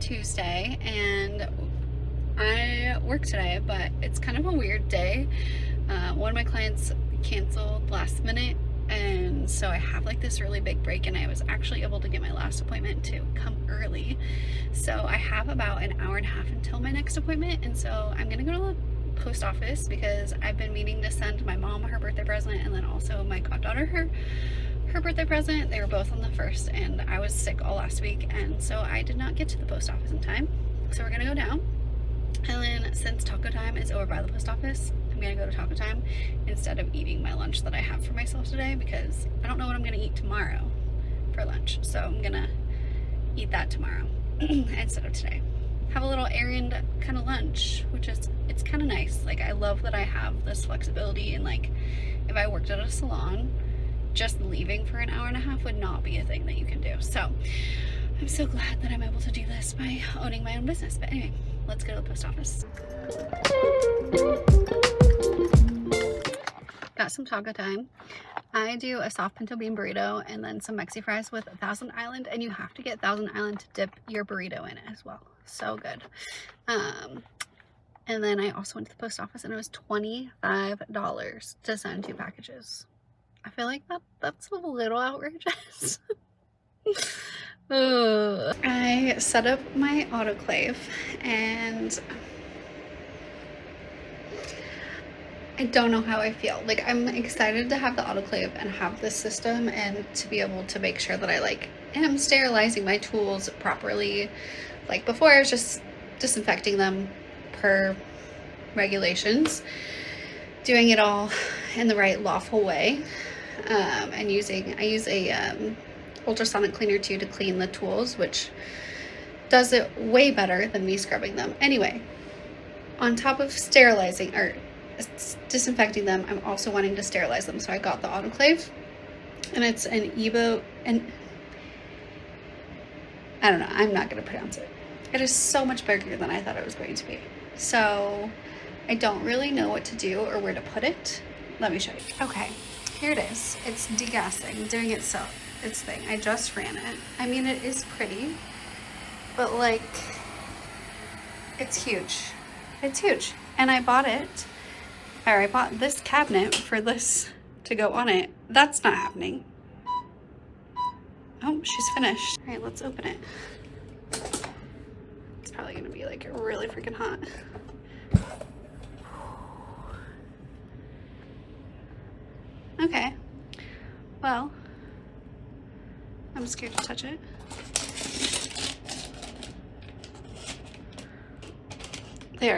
Tuesday and I work today, but it's kind of a weird day. One of my clients canceled last minute, and so I have like this really big break, and I was actually able to get my last appointment to come early. So I have about an hour and a half until my next appointment, and so I'm gonna go to the post office because I've been meaning to send my mom her birthday present, and then also my goddaughter her birthday present. They were both on the 1st, and I was sick all last week, and so I did not get to the post office in time. So we're gonna go down, and then since taco time is over by the post office, I'm gonna go to taco time instead of eating my lunch that I have for myself today, because I don't know what I'm gonna eat tomorrow for lunch. So I'm gonna eat that tomorrow instead of today. Have a little errand kind of lunch, which is, it's kind of nice. Like, I love that I have this flexibility, and like if I worked at a salon, just leaving for an hour and a half would not be a thing that you can do. So I'm so glad that I'm able to do this by owning my own business. But anyway, let's go to the post office. Got some taco time. I do a soft pinto bean burrito and then some Mexi fries with Thousand Island, and you have to get Thousand Island to dip your burrito in it as well. So good. And then I also went to the post office, and it was $25 to send 2 packages. I feel like that's a little outrageous. I set up my autoclave, and I don't know how I feel. Like, I'm excited to have the autoclave and have this system, and to be able to make sure that I like am sterilizing my tools properly. Like before, I was just disinfecting them per regulations, doing it all in the right lawful way. And I use a ultrasonic cleaner too to clean the tools, which does it way better than me scrubbing them. Anyway, on top of sterilizing or disinfecting them, I'm also wanting to sterilize them. So I got the autoclave, and it's an Evo, and I don't know, I'm not going to pronounce it. It is so much bigger than I thought it was going to be. So I don't really know what to do or where to put it. Let me show you. Okay. Here it is. It's degassing, doing its thing. I just ran it. I mean, it is pretty, but like, it's huge. It's huge. And I bought this cabinet for this to go on it. That's not happening. Oh, she's finished. All right, let's open it. It's probably gonna be like really freaking hot. Okay, well, I'm scared to touch it. They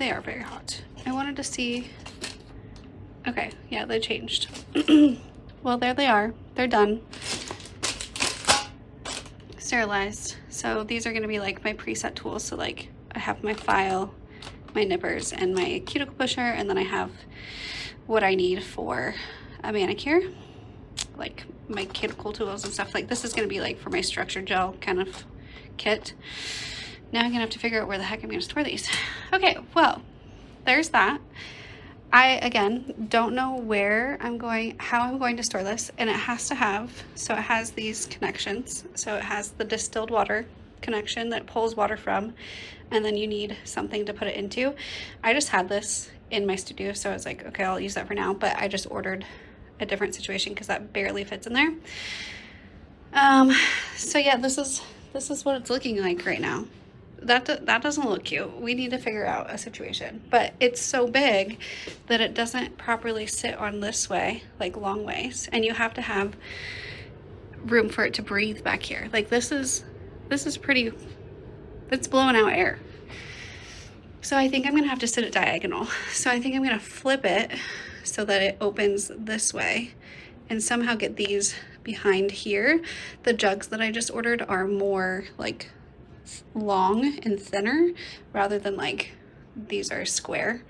are very hot. I wanted to see, okay, yeah, they changed. Well, there they are. They're done. Sterilized. So these are gonna be like my preset tools. So like I have my file, my nippers, and my cuticle pusher, and then I have what I need for a manicure, like my cuticle tools and stuff. Like, this is going to be like for my structured gel kind of kit. Now I'm gonna have to figure out where the heck I'm gonna store these. Okay, well, there's that. I again don't know how I'm going to store this, and it has to have, so it has these connections. So it has the distilled water connection that pulls water from, and then you need something to put it into. I just had this in my studio, so I was like, okay, I'll use that for now, but I just ordered a different situation because that barely fits in there. So yeah, this is this is what it's looking like right now. That doesn't look cute. We need to figure out a situation. But it's so big that it doesn't properly sit on this way, like long ways. And you have to have room for it to breathe back here. Like this is pretty, it's blowing out air. So I think I'm gonna have to sit it diagonal. So I think I'm gonna flip it so that it opens this way and somehow get these behind here. The jugs that I just ordered are more like long and thinner rather than like these are square.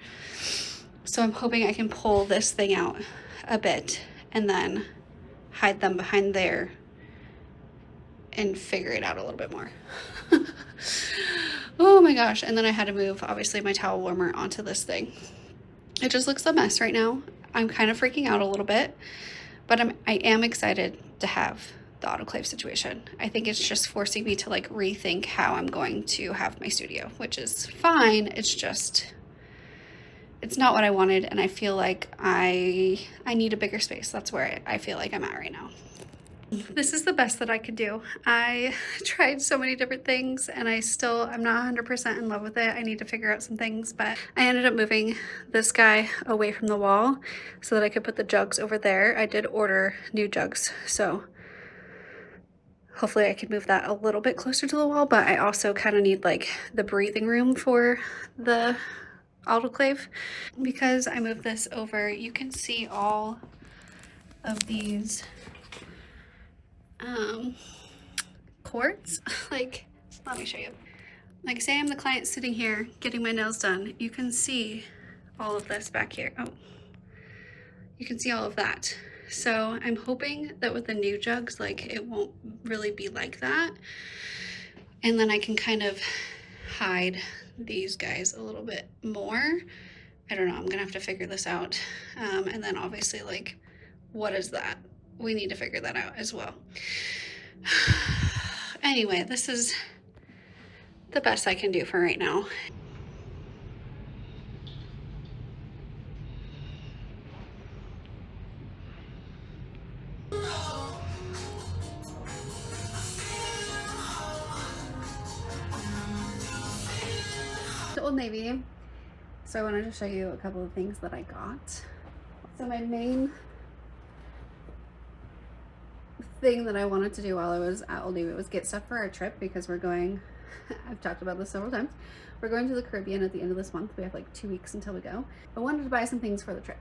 So I'm hoping I can pull this thing out a bit and then hide them behind there and figure it out a little bit more. Oh my gosh. And then I had to move obviously my towel warmer onto this thing. It just looks a mess right now. I'm kind of freaking out a little bit, but I am excited to have the autoclave situation. I think it's just forcing me to like rethink how I'm going to have my studio, which is fine. It's just, it's not what I wanted. And I feel like I need a bigger space. That's where I feel like I'm at right now. This is the best that I could do. I tried so many different things and I'm not 100% in love with it. I need to figure out some things, but I ended up moving this guy away from the wall so that I could put the jugs over there. I did order new jugs, so hopefully I could move that a little bit closer to the wall, but I also kind of need like the breathing room for the autoclave. Because I moved this over, you can see all of these quartz. Like, let me show you. Like, say I'm the client sitting here getting my nails done, you can see all of this back here. Oh, you can see all of that. So I'm hoping that with the new jugs, like it won't really be like that. And then I can kind of hide these guys a little bit more. I don't know, I'm gonna have to figure this out. And then obviously, like, what is that? We need to figure that out as well. Anyway, this is the best I can do for right now. Old Navy. So I wanted to show you a couple of things that I got. So my main thing that I wanted to do while I was at Old Navy was get stuff for our trip, because we're going, I've talked about this several times, we're going to the Caribbean at the end of this month. We have like 2 weeks until we go. I wanted to buy some things for the trip.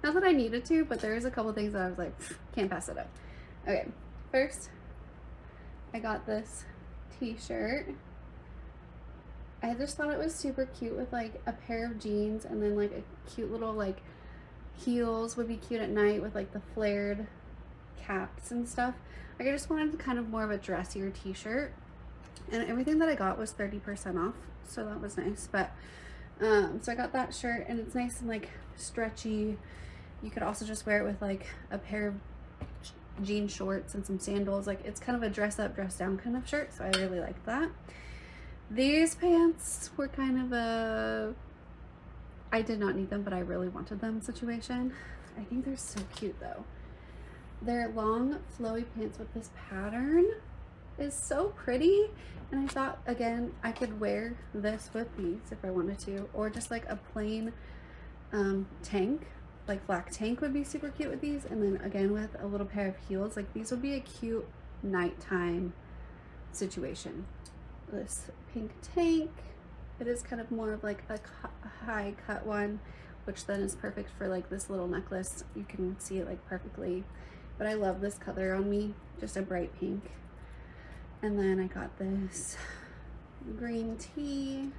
Not that I needed to, but there's a couple of things that I was like, can't pass it up. Okay, first I got this t-shirt. I just thought it was super cute with like a pair of jeans and then like a cute little like heels would be cute at night with like the flared caps and stuff. Like I just wanted kind of more of a dressier t-shirt, and everything that I got was 30% off, so that was nice. But so I got that shirt, and it's nice and like stretchy. You could also just wear it with like a pair of jean shorts and some sandals. Like it's kind of a dress up, dress down kind of shirt, so I really like that. These pants were kind of a I did not need them, but I really wanted them situation. I think they're so cute though. They're long flowy pants with this pattern. Is so pretty, and I thought again I could wear this with these if I wanted to, or just like a plain tank, like black tank would be super cute with these, and then again with a little pair of heels. Like these would be a cute nighttime situation. This pink tank, it is kind of more of like a high cut one, which then is perfect for like this little necklace. You can see it like perfectly, but I love this color on me, just a bright pink. And then I got this green tee.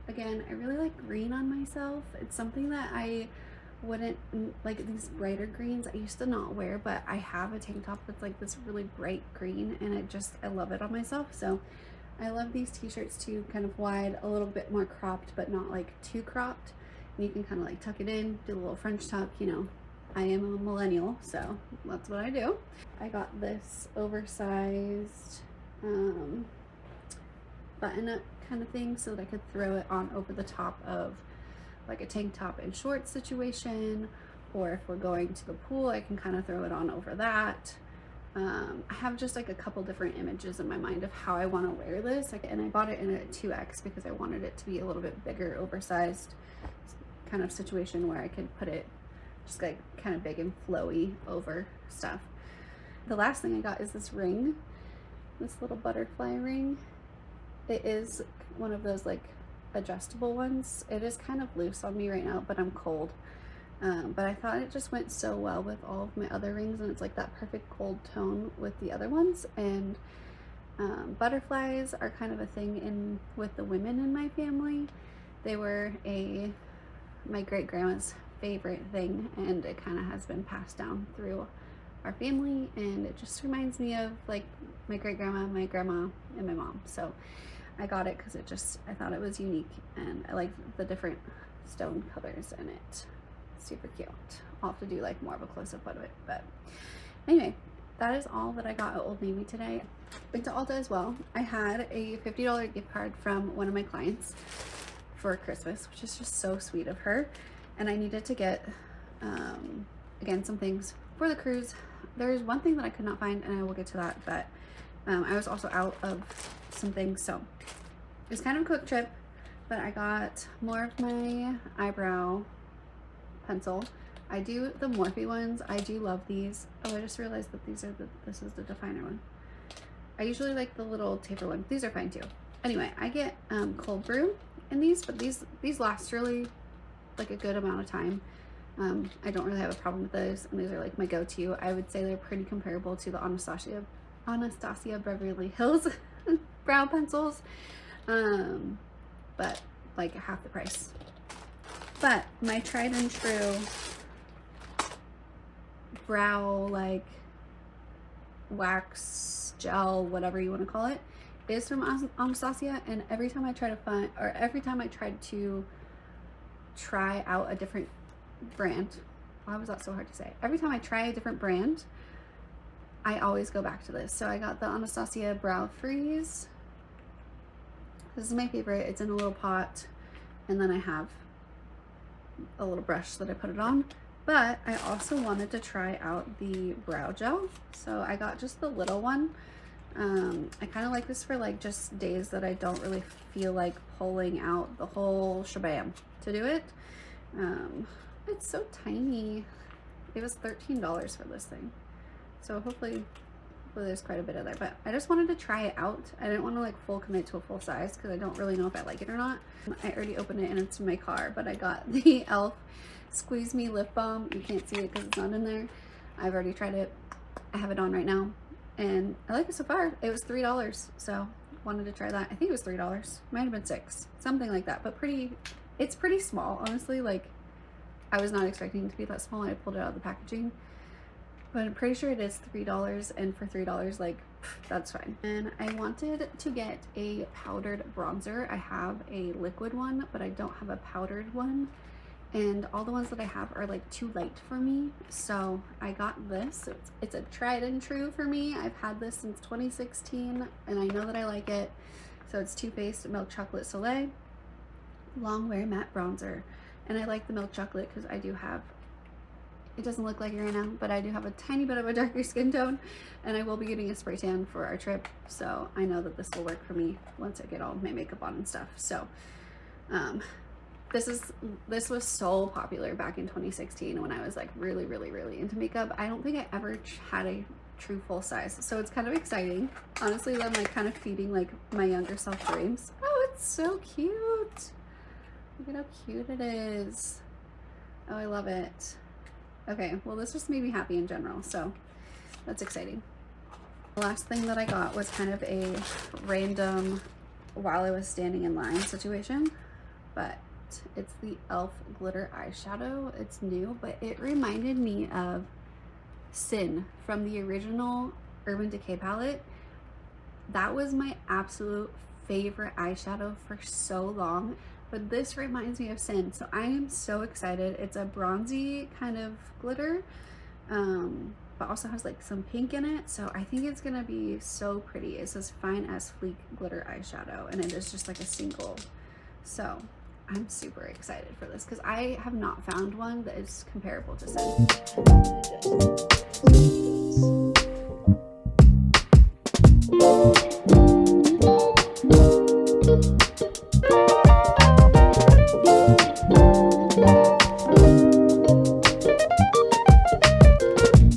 Again, I really like green on myself. It's something that I wouldn't like, these brighter greens I used to not wear, but I have a tank top that's like this really bright green, and I love it on myself. So I love these t-shirts too, kind of wide, a little bit more cropped, but not like too cropped. And you can kind of like tuck it in, do a little French tuck, you know. I am a millennial, so that's what I do. I got this oversized button-up kind of thing so that I could throw it on over the top of like a tank top and shorts situation, or if we're going to the pool, I can kind of throw it on over that. I have just like a couple different images in my mind of how I want to wear this, and I bought it in a 2X because I wanted it to be a little bit bigger, oversized kind of situation where I could put it just like kind of big and flowy over stuff. The last thing I got is this ring, this little butterfly ring. It is one of those like adjustable ones. It is kind of loose on me right now, but I'm cold. But I thought it just went so well with all of my other rings, and it's like that perfect cold tone with the other ones. And butterflies are kind of a thing with the women in my family. They were my great grandma's favorite thing, and it kind of has been passed down through our family, and it just reminds me of like my great grandma, my grandma, and my mom. So I got it because I thought it was unique, and I like the different stone colors in it. Super cute. I'll have to do like more of a close-up of it, but anyway, that is all that I got at Old Navy today. Went to Ulta as well. I had a $50 gift card from one of my clients for Christmas, which is just so sweet of her, and I needed to get again some things for the cruise. There's one thing that I could not find, and I will get to that, but I was also out of some things, so it was kind of a quick trip. But I got more of my eyebrow pencil. I do the Morphe ones. I do love these. Oh, I just realized that this is the definer one. I usually like the little taper one. These are fine too. Anyway, I get cold brew in these, but these last really like a good amount of time. I don't really have a problem with those, and these are like my go-to. I would say they're pretty comparable to the Anastasia Beverly Hills brow pencils, but like half the price. But my tried and true brow like wax gel, whatever you want to call it, is from Anastasia. And every time I try to try out a different brand, why was that so hard to say? Every time I try a different brand, I always go back to this. So I got the Anastasia Brow Freeze. This is my favorite. It's in a little pot, and then I have a little brush that I put it on. But I also wanted to try out the brow gel, so I got just the little one. I kind of like this for like just days that I don't really feel like pulling out the whole shabam to do it. It's so tiny. It was $13 for this thing, so hopefully there's quite a bit of there. But I just wanted to try it out. I didn't want to like full commit to a full size because I don't really know if I like it or not. I already opened it and it's in my car, but I got the e.l.f. Squeeze Me Lip Balm. You can't see it because it's not in there. I've already tried it. I have it on right now, and I like it so far. It was $3, so wanted to try that. I think it was $3. Might have been $6, something like that. But it's pretty small, honestly. Like, I was not expecting it to be that small. I pulled it out of the packaging, but I'm pretty sure it is $3, and for $3, like, that's fine. And I wanted to get a powdered bronzer. I have a liquid one, but I don't have a powdered one, and all the ones that I have are like too light for me, so I got this. It's a tried and true for me. I've had this since 2016, and I know that I like it. So it's Too Faced Milk Chocolate Soleil Long Wear Matte Bronzer, and I like the milk chocolate because I do have, it doesn't look like it right now, but I do have a tiny bit of a darker skin tone, and I will be getting a spray tan for our trip, so I know that this will work for me once I get all my makeup on and stuff. So this was so popular back in 2016 when I was like really into makeup. I don't think I ever had a true full size, so it's kind of exciting, honestly. I'm like kind of feeding like my younger self dreams. Oh, it's so cute. Look at how cute it is. Oh, I love it. Okay, well, this just made me happy in general, so that's exciting. The last thing that I got was kind of a random while I was standing in line situation, but it's the e.l.f. glitter eyeshadow. It's new, but it reminded me of Sin from the original Urban Decay palette. That was my absolute favorite eyeshadow for so long, but this reminds me of Sin, so I am so excited. It's a bronzy kind of glitter, but also has like some pink in it, so I think it's gonna be so pretty. It says Fine as Fleek glitter eyeshadow, and it is just like a single, so I'm super excited for this because I have not found one that is comparable to Sin.